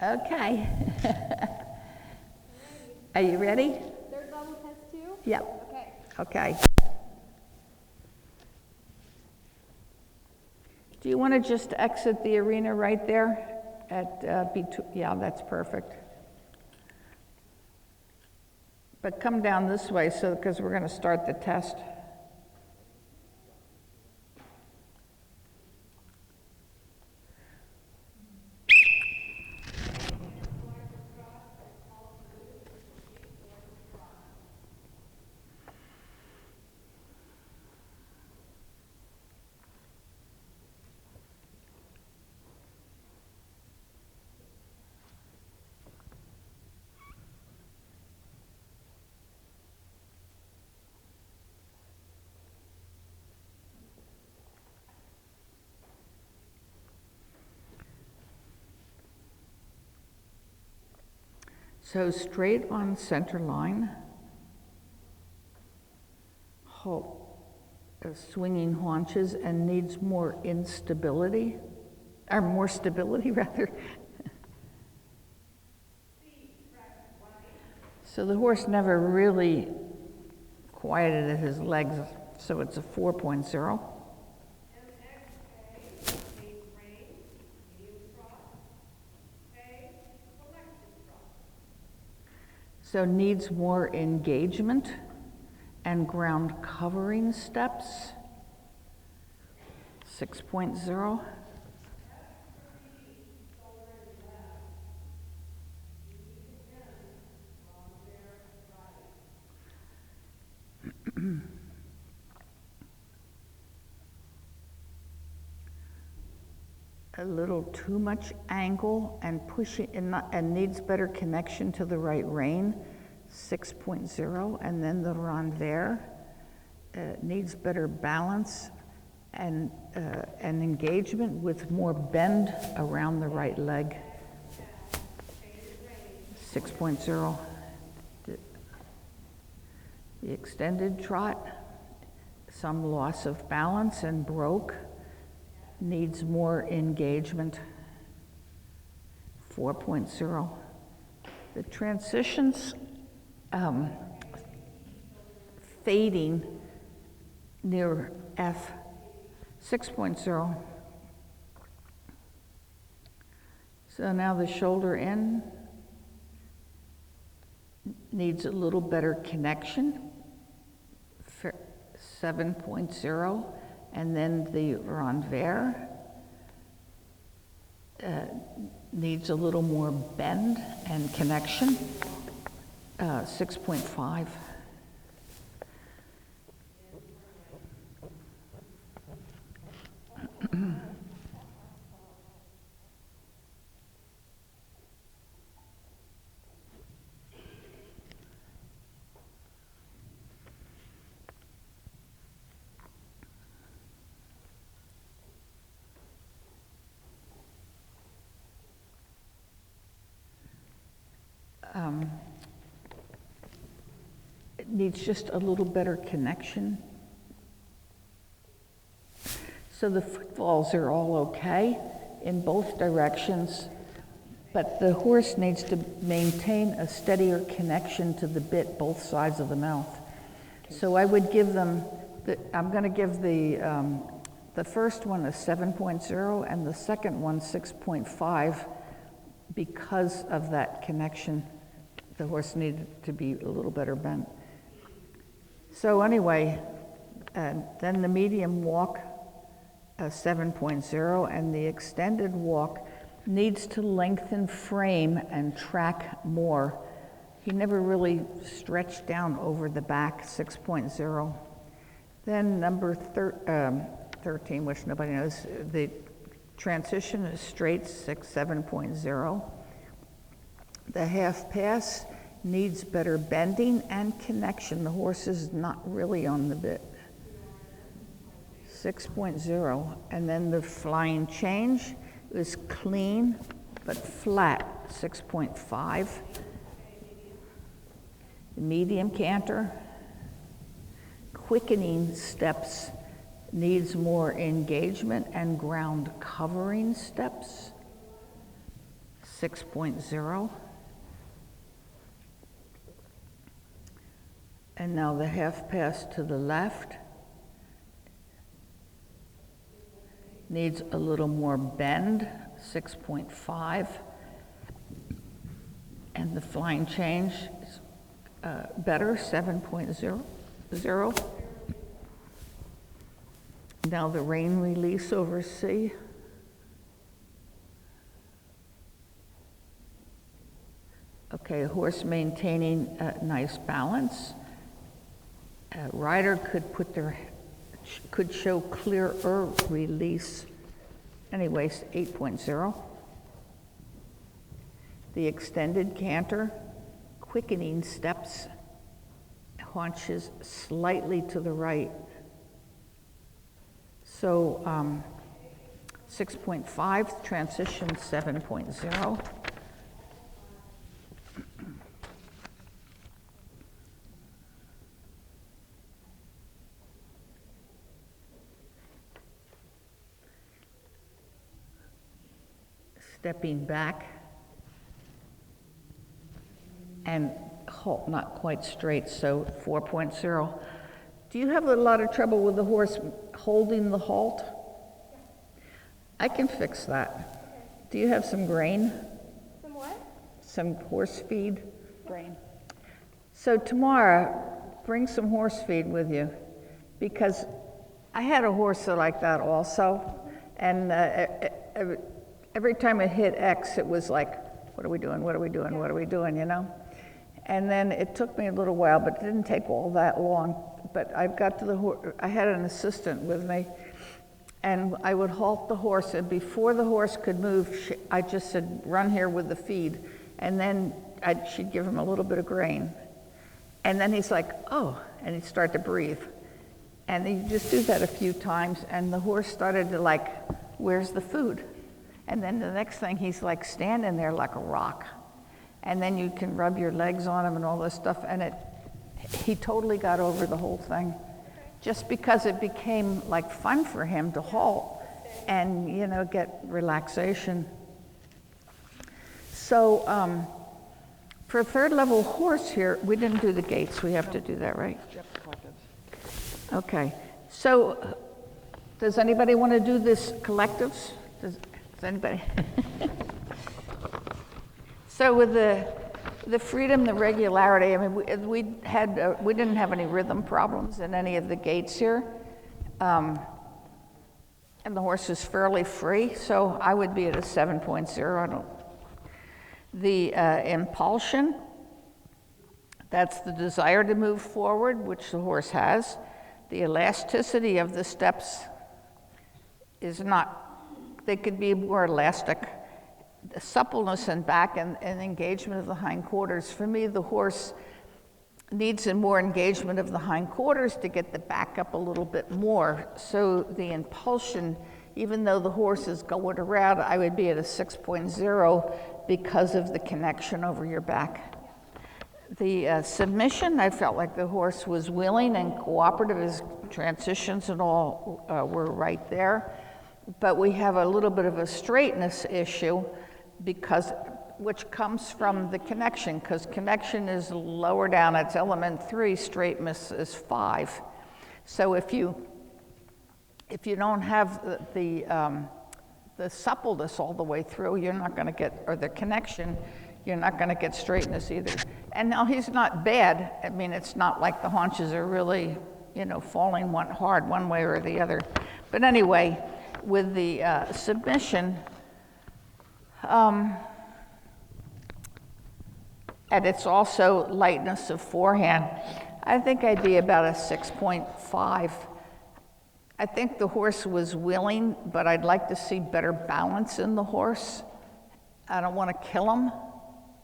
Okay. Are you ready? Third level test 2? Yep. Okay. Okay. Do you want to just exit the arena right there at yeah, that's perfect. But come down this way so because we're going to start the test. So straight on center line, halt, swinging haunches and needs more instability, or more stability rather. So the horse never really quieted his legs, so it's a 4.0. So needs more engagement and ground covering steps, 6.0. A little too much angle and pushing and needs better connection to the right rein, 6.0, and then the renvers needs better balance and engagement with more bend around the right leg, 6.0. The extended trot, some loss of balance and broke, needs more engagement, 4.0. The transitions fading near F, 6.0. So now the shoulder in needs a little better connection, 7.0. And then the renvers needs a little more bend and connection, 6.5. It needs just a little better connection. So the footfalls are all okay in both directions, but the horse needs to maintain a steadier connection to the bit both sides of the mouth. So I would give them, I'm going to give the first one a 7.0 and the second one 6.5 because of that connection. The horse needed to be a little better bent. So anyway, then the medium walk, 7.0, and the extended walk needs to lengthen frame and track more. He never really stretched down over the back, 6.0. Then number 13, which nobody knows, the transition is straight, 7.0. The half pass needs better bending and connection. The horse is not really on the bit. 6.0. And then the flying change is clean, but flat, 6.5. The medium canter, quickening steps, needs more engagement and ground covering steps, 6.0. And now the half pass to the left needs a little more bend, 6.5. And the flying change is better, 7.0. Now the rain release over C. Okay, horse maintaining a nice balance. Rider could show clearer release. Anyways, 8.0. The extended canter, quickening steps, haunches slightly to the right. So 6.5, transition 7.0. Stepping back and halt, not quite straight, so 4.0. Do you have a lot of trouble with the horse holding the halt? I can fix that. Do you have some grain? Some what? Some horse feed? Grain. So tomorrow, bring some horse feed with you, because I had a horse like that also, and every time it hit X, it was like, what are we doing, what are we doing, what are we doing, you know? And then it took me a little while, but it didn't take all that long. But I got to the horse, I had an assistant with me, and I would halt the horse, and before the horse could move, I just said, run here with the feed. And then she'd give him a little bit of grain. And then he's like, oh, and he'd start to breathe. And you just do that a few times, and the horse started to like, where's the food? And then the next thing, he's like standing there like a rock. And then you can rub your legs on him and all this stuff, and he totally got over the whole thing. Just because it became like fun for him to halt and, you know, get relaxation. So for a third level horse here, we didn't do the gaits. We have to do that, right? Okay. So does anybody want to do this collectives? Does anybody? So with the freedom, the regularity, I mean, we didn't have any rhythm problems in any of the gaits here. And the horse is fairly free, so I would be at a 7.0. The impulsion, that's the desire to move forward, which the horse has. The elasticity of the steps is not, they could be more elastic. The suppleness and back and engagement of the hindquarters. For me, the horse needs more engagement of the hindquarters to get the back up a little bit more. So the impulsion, even though the horse is going around, I would be at a 6.0 because of the connection over your back. The submission, I felt like the horse was willing and cooperative. His transitions and all were right there. But we have a little bit of a straightness issue, which comes from the connection, because connection is lower down, it's element 3, straightness is 5. So if you don't have the suppleness all the way through, you're not going to get, or the connection, you're not going to get straightness either. And now he's not bad. I mean, it's not like the haunches are really, you know, falling hard one way or the other. But anyway, with the submission, and it's also lightness of forehand, I think I'd be about a 6.5. I think the horse was willing, but I'd like to see better balance in the horse. I don't want to kill him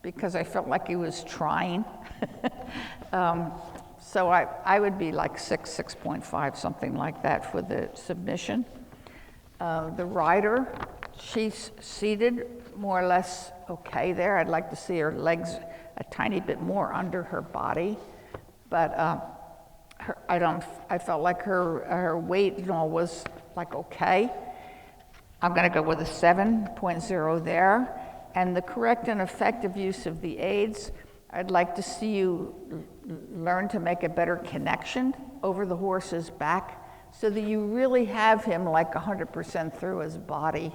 because I felt like he was trying. So I would be like 6.5, something like that for the submission. The rider, She's seated more or less okay there. I'd like to see her legs a tiny bit more under her body, but I felt like her weight and all was like okay. I'm going to go with a 7.0 there. And the correct and effective use of the aids, I'd like to see you learn to make a better connection over the horse's back so that you really have him like 100% through his body.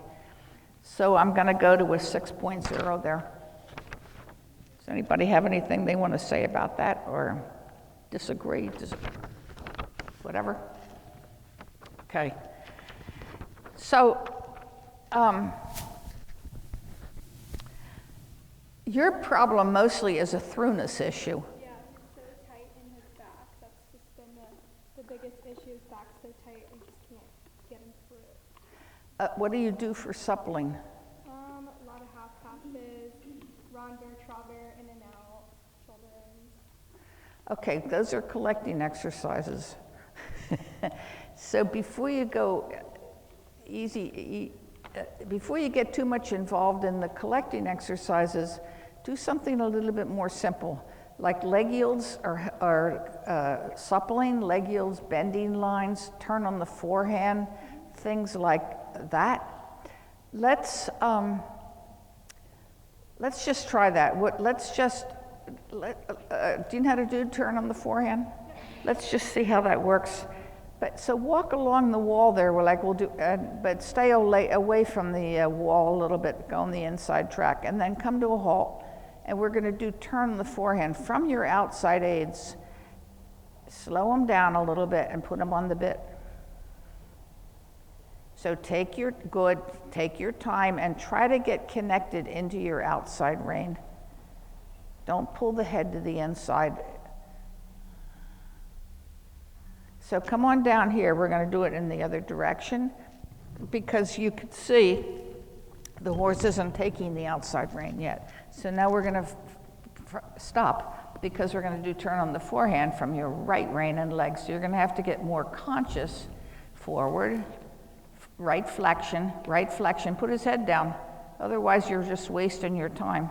So I'm going to go to a 6.0 there. Does anybody have anything they want to say about that or disagree? Whatever? Okay. So, your problem mostly is a throughness issue. Yeah, he's so tight in his back. That's just been the biggest issue. His back's so tight, I just can't get him through it. What do you do for suppling? A lot of half passes, ronder, travers, in and out, shoulder ins. Okay, those are collecting exercises. So before you go before you get too much involved in the collecting exercises, do something a little bit more simple, like leg yields or suppling, leg yields, bending lines, turn on the forehand, things like that. Let's just try that. Do you know how to do turn on the forehand? Let's just see how that works. But so walk along the wall there. We'll do, but stay away from the wall a little bit. Go on the inside track, and then come to a halt. And we're going to do turn the forehand from your outside aids. Slow them down a little bit and put them on the bit. So take your time and try to get connected into your outside rein. Don't pull the head to the inside. So come on down here. We're going to do it in the other direction because you can see the horse isn't taking the outside rein yet. So now we're going to stop because we're going to do turn on the forehand from your right rein and leg. So you're going to have to get more conscious forward, right flexion, put his head down. Otherwise, you're just wasting your time.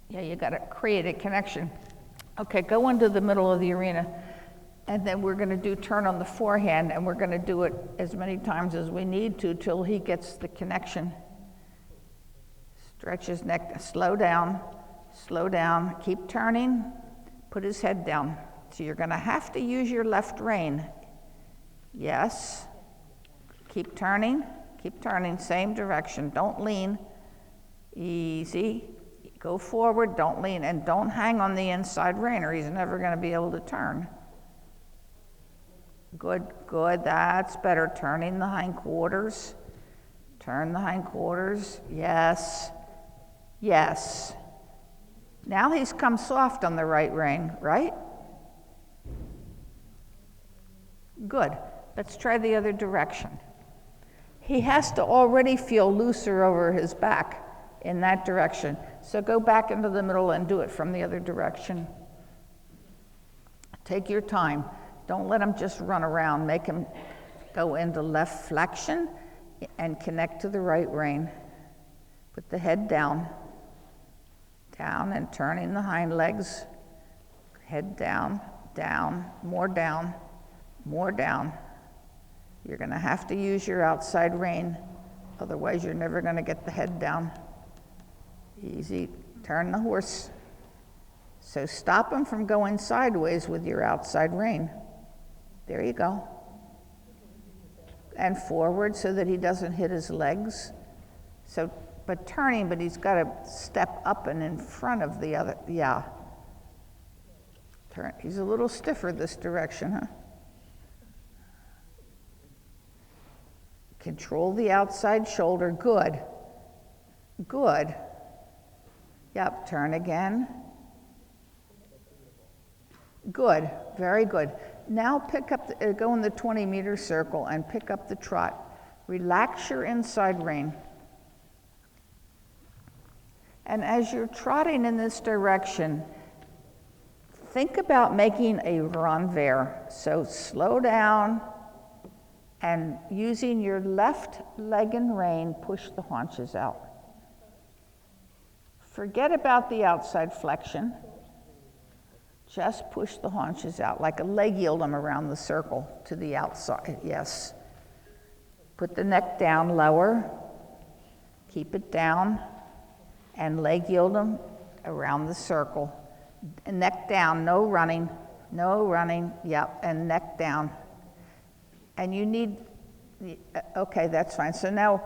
Yeah, you got to create a connection. Okay, go into the middle of the arena. And then we're going to do turn on the forehand, and we're going to do it as many times as we need to till he gets the connection. Stretch his neck, slow down, keep turning, put his head down. So you're going to have to use your left rein. Yes. Keep turning, same direction. Don't lean. Easy. Go forward, don't lean, and don't hang on the inside rein or he's never going to be able to turn. Good, that's better. Turning the hindquarters. Turn the hindquarters. Yes. Now he's come soft on the right rein, right? Good. Let's try the other direction. He has to already feel looser over his back in that direction. So go back into the middle and do it from the other direction. Take your time. Don't let him just run around. Make him go into left flexion and connect to the right rein. Put the head down, and turning the hind legs. Head down, more down. You're going to have to use your outside rein, otherwise you're never going to get the head down. Easy, turn the horse. So stop him from going sideways with your outside rein. There you go. And forward so that he doesn't hit his legs. So, but turning, but he's got to step up and in front of the other, yeah. Turn, he's a little stiffer this direction, huh? Control the outside shoulder, good. Yep, turn again. Good, very good. Now pick up, go in the 20-meter circle and pick up the trot. Relax your inside rein. And as you're trotting in this direction, think about making a renvers. So slow down, And using your left leg and rein, push the haunches out. Forget about the outside flexion. Just push the haunches out, like a leg yield them around the circle to the outside, yes. Put the neck down lower, keep it down, and leg yield them around the circle. Neck down, no running, yep, and neck down. And you need, okay, that's fine. So now,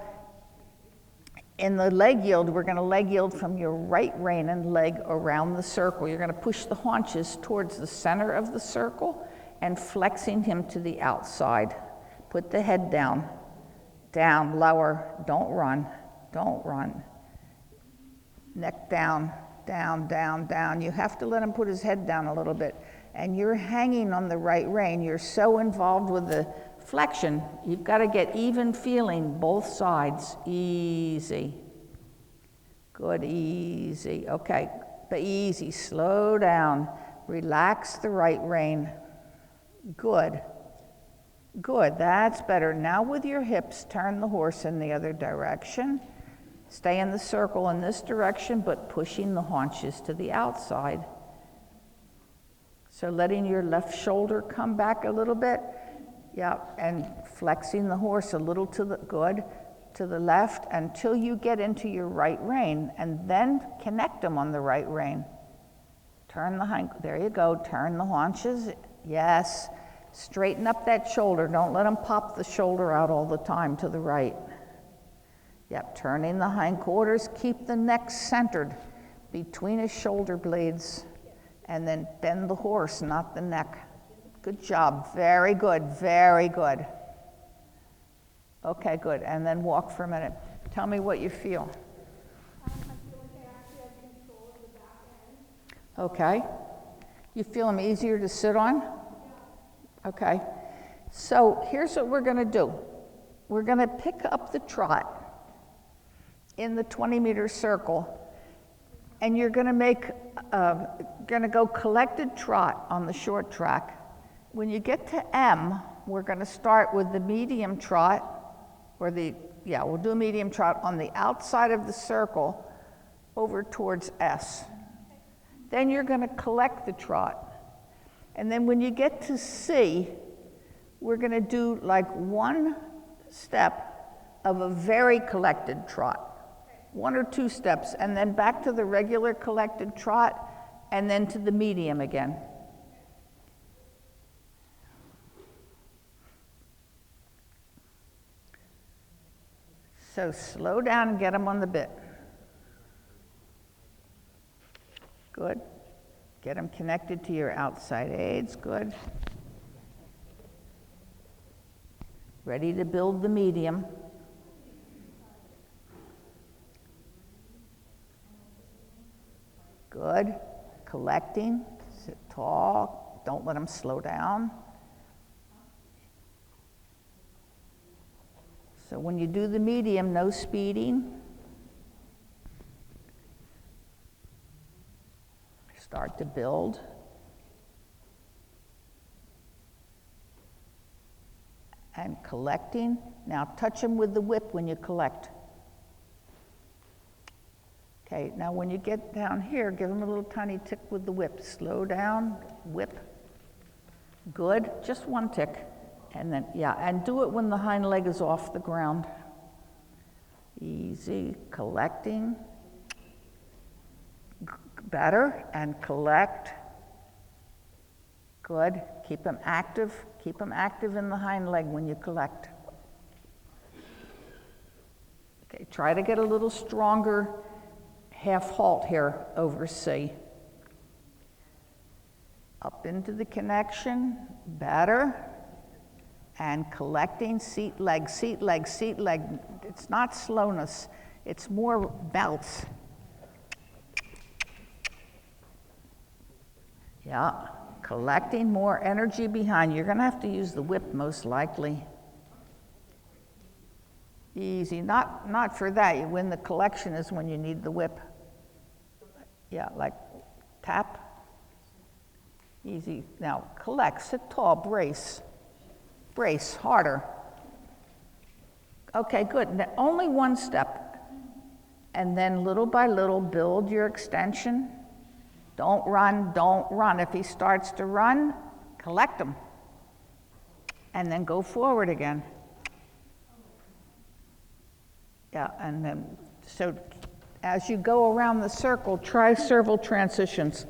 in the leg yield, we're going to leg yield from your right rein and leg around the circle. You're going to push the haunches towards the center of the circle and flexing him to the outside. Put the head down, lower, don't run. Neck down. You have to let him put his head down a little bit. And you're hanging on the right rein. You're so involved with the flexion, you've got to get even feeling both sides. Easy. Good, easy. Okay, but easy. Slow down. Relax the right rein. Good. That's better. Now with your hips, turn the horse in the other direction. Stay in the circle in this direction, but pushing the haunches to the outside. So letting your left shoulder come back a little bit. Yeah, and flexing the horse a little to the left until you get into your right rein, and then connect them on the right rein. Turn the there you go, turn the haunches, yes. Straighten up that shoulder, don't let them pop the shoulder out all the time to the right. Yep, turning the hindquarters, keep the neck centered between his shoulder blades, and then bend the horse, not the neck. Good job, very good. Okay, good, and then walk for a minute. Tell me what you feel. I feel like I actually have control of the back end. Okay. You feel them easier to sit on? Yeah. Okay. So here's what we're going to do. We're going to pick up the trot in the 20-meter circle, and you're going to go collected trot on the short track. When you get to M, we're going to start with the medium trot, we'll do a medium trot on the outside of the circle over towards S. Then you're going to collect the trot. And then when you get to C, we're going to do like one step of a very collected trot, 1 or 2 steps, and then back to the regular collected trot, and then to the medium again. So slow down and get them on the bit. Good. Get them connected to your outside aids. Good. Ready to build the medium. Good. Collecting. Sit tall. Don't let them slow down. So when you do the medium, no speeding. Start to build. And collecting. Now touch them with the whip when you collect. Okay, now when you get down here, give them a little tiny tick with the whip. Slow down, whip. Good, just 1 tick. And then, and do it when the hind leg is off the ground. Easy, collecting. Better, and collect. Good, keep them active. Keep them active in the hind leg when you collect. Okay, try to get a little stronger half halt here over C. Up into the connection, better. And collecting, seat leg. It's not slowness, it's more bounce. Yeah, collecting more energy behind. You're going to have to use the whip most likely. Easy, not for that. When the collection is when you need the whip. Yeah, like tap. Easy. Now collect, sit tall, brace. Brace, harder. Okay, good. Now, only one step. And then little by little, build your extension. Don't run, don't run. If he starts to run, collect him. And then go forward again. Yeah, and then, so as you go around the circle, try several transitions.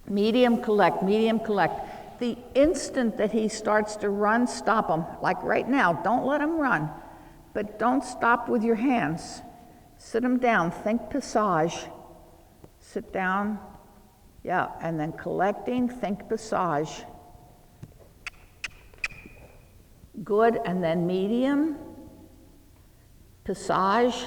Medium, collect, medium, collect. The instant that he starts to run, stop him. Like right now, don't let him run, but don't stop with your hands. Sit him down, think passage. Sit down, yeah, and then collecting, think passage. Good, and then medium, passage,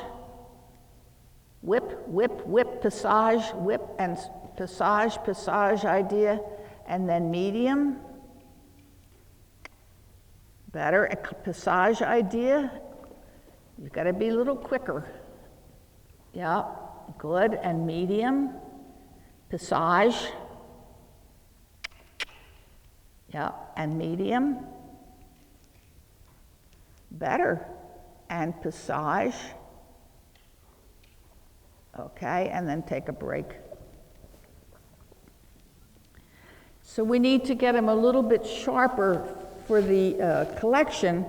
whip, whip, whip, passage, whip, and passage, passage idea, and then medium. Better, a passage idea. You've got to be a little quicker. Yeah, good, and medium, passage, yeah, and medium, better, and passage, okay, and then take a break. So we need to get him a little bit sharper for the collection,